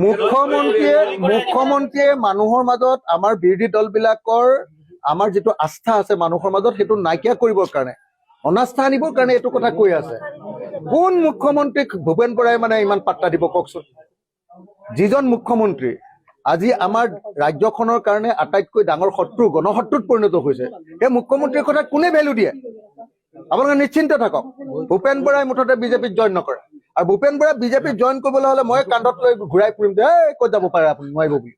মুখ্যমন্ত্ৰীয়ে মানুহৰ মাজত আমাৰ বিৰোধী দলবিলাকৰ আমাৰ যিটো আস্থা আছে মানুহৰ মাজত সেইটো নাইকিয়া কৰিবৰ কাৰণে অনাস্থা আনিবৰ কাৰণে এইটো কথা কৈ আছে। কোন মুখ্যমন্ত্ৰীক ভূপেন বৰাই মানে ইমান পাত্তা দিব কওকচোন? যিজন মুখ্যমন্ত্ৰী আজি আমাৰ ৰাজ্যখনৰ কাৰণে আটাইতকৈ ডাঙৰ শত্ৰু গণশত্ৰুত পৰিণত হৈছে, সেই মুখ্যমন্ত্ৰীৰ কথা কোনে ভেলু দিয়ে? আপোনালোকে নিশ্চিন্ত থাকক, ভূপেন বৰাই মুঠতে বিজেপিত জইন নকৰে। আৰু ভূপেন বৰাই বিজেপিত জইন কৰিবলৈ হলে মই কান্ধত লৈ ঘূৰাই ফুৰিম যে ক'ত যাব পাৰে আপুনি, নোৱাৰিব বুলি।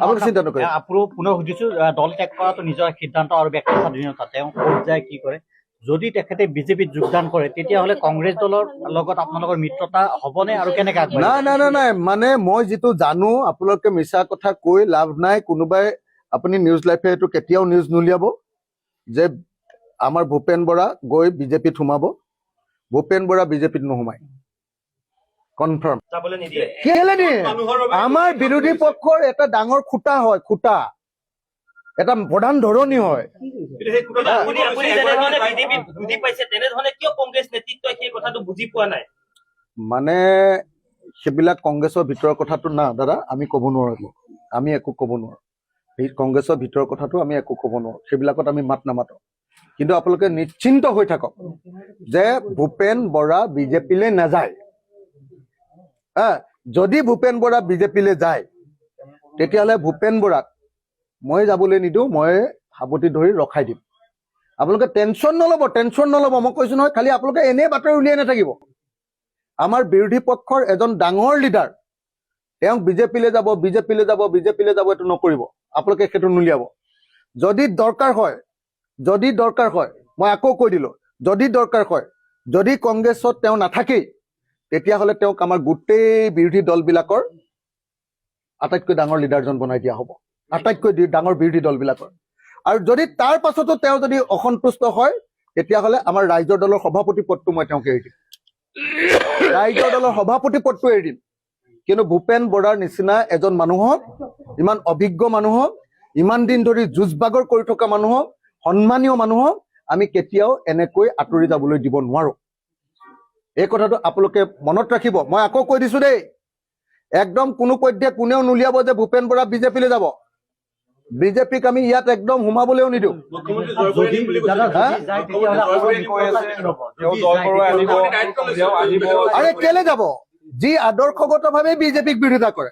আপুনি চিন্তা নকৰে। আপুনি পুনৰ সুধিছো, দল ত্যাগ কৰাটো নিজৰ সিদ্ধান্ত আৰু ব্যক্তি স্বাধীনতা, তেওঁ ক'ত যায় কি কৰে। যদি তেখেতে বিজেপিত যোগদান কৰে তেতিয়াহ'লে কংগ্ৰেছ দলৰ লগত আপোনালোকৰ মিত্ৰতা হ'বনে আৰু কেনেকৈ আগবাঢ়িব? নাই মানে মই যিটো জানো, আপোনালোকে মিছা কথা কৈ লাভ নাই। কোনোবাই আপুনি নিউজ লাইভে এইটো কেতিয়াও নিউজ নুলিয়াব যে আমাৰ ভূপেন বৰা গৈ বিজেপিত সোমাব। ভূপেন বৰা বিজেপিত নোসোমায়, কনফাৰ্ম। কেলে নিয়ে? আমাৰ বিৰোধী পক্ষৰ এটা ডাঙৰ খুঁটা হয়, খুঁটা এটা প্ৰধান ধৰণী হয়। মানে সেইবিলাক কংগ্ৰেছৰ ভিতৰৰ কথাটো না দাদা, আমি ক'ব নোৱাৰো, আমি একো ক'ব নোৱাৰো। সেই কংগ্ৰেছৰ ভিতৰৰ কথাটো আমি একো ক'ব নোৱাৰো, সেইবিলাকত আমি মাত নামাতো। কিন্তু আপোনালোকে নিশ্চিন্ত হৈ থাকক যে ভূপেন বৰা বিজেপিলৈ নাযায়। যদি ভূপেন বৰা বিজেপিলৈ যায় তেতিয়াহ'লে ভূপেন বৰাক মই যাবলৈ নিদিওঁ, মই সাৱটি ধৰি ৰখাই দিম। আপোনালোকে টেনশ্যন নল'ব, মই কৈছো নহয়। খালি আপোনালোকে এনেই বাতৰি উলিয়াই নাথাকিব। আমাৰ বিৰোধী পক্ষৰ এজন ডাঙৰ লিডাৰ তেওঁক বিজেপিলৈ যাব এইটো নকৰিব। আপোনালোকে সেইটো নুলিয়াব। যদি দৰকাৰ হয় মই আকৌ কৈ দিলো, যদি দৰকাৰ হয়, যদি কংগ্ৰেছত তেওঁ নাথাকেই তেতিয়াহ'লে তেওঁক আমাৰ গোটেই বিৰোধী দলবিলাকৰ আটাইতকৈ ডাঙৰ লিডাৰজন বনাই দিয়া হ'ব, আটাইতকৈ ডাঙৰ বিৰোধী দলবিলাকৰ। আৰু যদি তাৰ পাছতো তেওঁ যদি অসন্তুষ্ট হয় তেতিয়াহ'লে আমাৰ ৰাইজৰ দলৰ সভাপতি পদটো মই তেওঁক এৰি দিম, ৰাইজৰ দলৰ সভাপতি পদটো এৰি দিম। কিন্তু ভূপেন বৰাৰ নিচিনা এজন মানুহক, ইমান অভিজ্ঞ মানুহক, ইমান দিন ধৰি যুঁজ বাগৰ কৰি থকা মানুহক, সন্মানীয় মানুহক আমি কেতিয়াও এনেকৈ আঁতৰি যাবলৈ দিব নোৱাৰো। এই কথাটো আপোনালোকে মনত ৰাখিব। মই আকৌ কৈ দিছো দেই, একদম কোনো পধ্যে কোনেও নুলিয়াব যে ভূপেন বৰা বিজেপিলৈ যাব। বিজেপিক আমি ইয়াত একদম সোমাবলৈও নিদিওঁ। আৰে কেলে যাব? যি আদৰ্শগতভাৱে বিজেপিক বিৰোধিতা কৰে।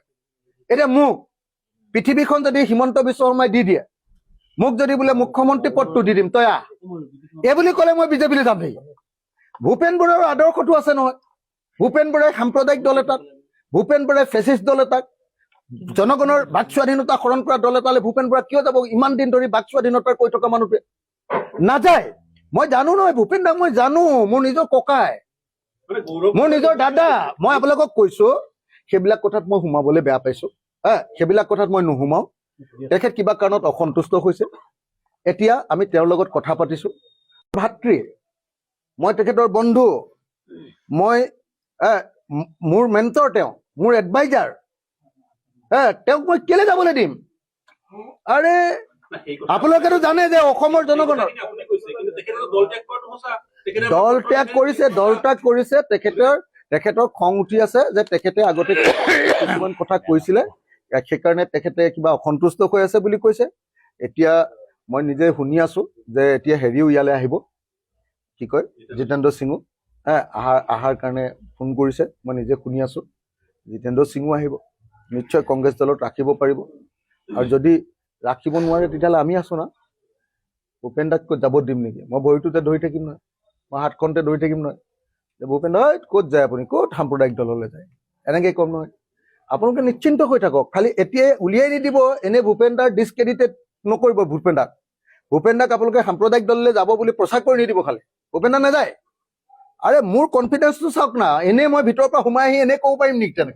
এতিয়া মোক পৃথিৱীখন যদি হিমন্ত বিশ্ব শৰ্মাই দি দিয়ে, মোক যদি বোলে মুখ্যমন্ত্ৰী পদটো দি দিম, তই আহ, এই বুলি ক'লে মই বিজেপিলৈ যাম নেকি? ভূপেন বৰাৰ আদৰ্শটো আছে নহয়। ভূপেন বৰাই সাম্প্ৰদায়িক দল এটাক, ভূপেন বৰাই ফেচিষ্ট দল এটাক, জনগণৰ বাক স্বাধীনতা হৰণ কৰা দল এটালৈ ভূপেন বৰা কিয় যাব? ইমান দিন ধৰি বাক স্বাধীনতাৰ কৈ থকা মানুহটোৱে নাযায়। মই জানো নহয় ভূপেন দাক, মই জানো, মোৰ নিজৰ ককাই, মোৰ নিজৰ দাদা। মই আপোনালোকক কৈছো সেইবিলাক কথাত মই সোমাবলৈ বেয়া পাইছো। সেইবিলাক কথাত মই নোসোমাও। তেখেত কিবা কাৰণত অসন্তুষ্ট হৈছে। এতিয়া আমি তেওঁৰ লগত কথা পাতিছো। ভাতৃ, মই তেখেতৰ বন্ধু, মই মোৰ মেণ্টৰ, তেওঁ মোৰ এডভাইজাৰ। তেওঁক মই কেলে যাবলৈ দিম? আৰে আপোনালোকেতো জানে যে অসমৰ জনগণৰ দল ত্যাগ কৰিছে। তেখেতৰ খং উঠি আছে যে তেখেতে আগতে কিছুমান কথা কৈছিলে, সেইকাৰণে তেখেতে কিবা অসন্তুষ্ট হৈ আছে বুলি কৈছে। এতিয়া মই নিজে শুনি আছো যে এতিয়া হেৰিও ইয়ালৈ আহিব, কি কয়, জিতেন্দ্ৰ সিঙো অহাৰ কাৰণে ফোন কৰিছে। মই নিজে শুনি আছো জিতেন্দ্ৰ সিঙো আহিব। নিশ্চয় কংগ্ৰেছ দলত ৰাখিব পাৰিব। আৰু যদি ৰাখিব নোৱাৰে তেতিয়াহ'লে আমি আছো না। ভূপেন দাক ক'ত যাব দিম নেকি? মই ভৰিটোতে ধৰি থাকিম নহয়, মই হাতখনতে ধৰি থাকিম নহয় যে ভূপেন দা ক'ত যায়, আপুনি ক'ত সাম্প্ৰদায়িক দললৈ যায়, এনেকৈ ক'ম নহয়। আপোনালোকে নিশ্চিন্ত হৈ থাকক। খালি এতিয়াই উলিয়াই নিদিব, এনে ভূপেন দাৰ ডিছক্ৰেডিটেড নকৰিব। ভূপেন দাক আপোনালোকে সাম্প্ৰদায়িক দললৈ যাব বুলি প্ৰচাৰ কৰি নিদিব। খালি ভূপেন দা নাযায়। আৰে মোৰ কনফিডেন্সটো চাওক না, এনেই মই ভিতৰৰ পৰা সোমাই আহি এনেই ক'ব পাৰিম নেকি তেনেকৈ?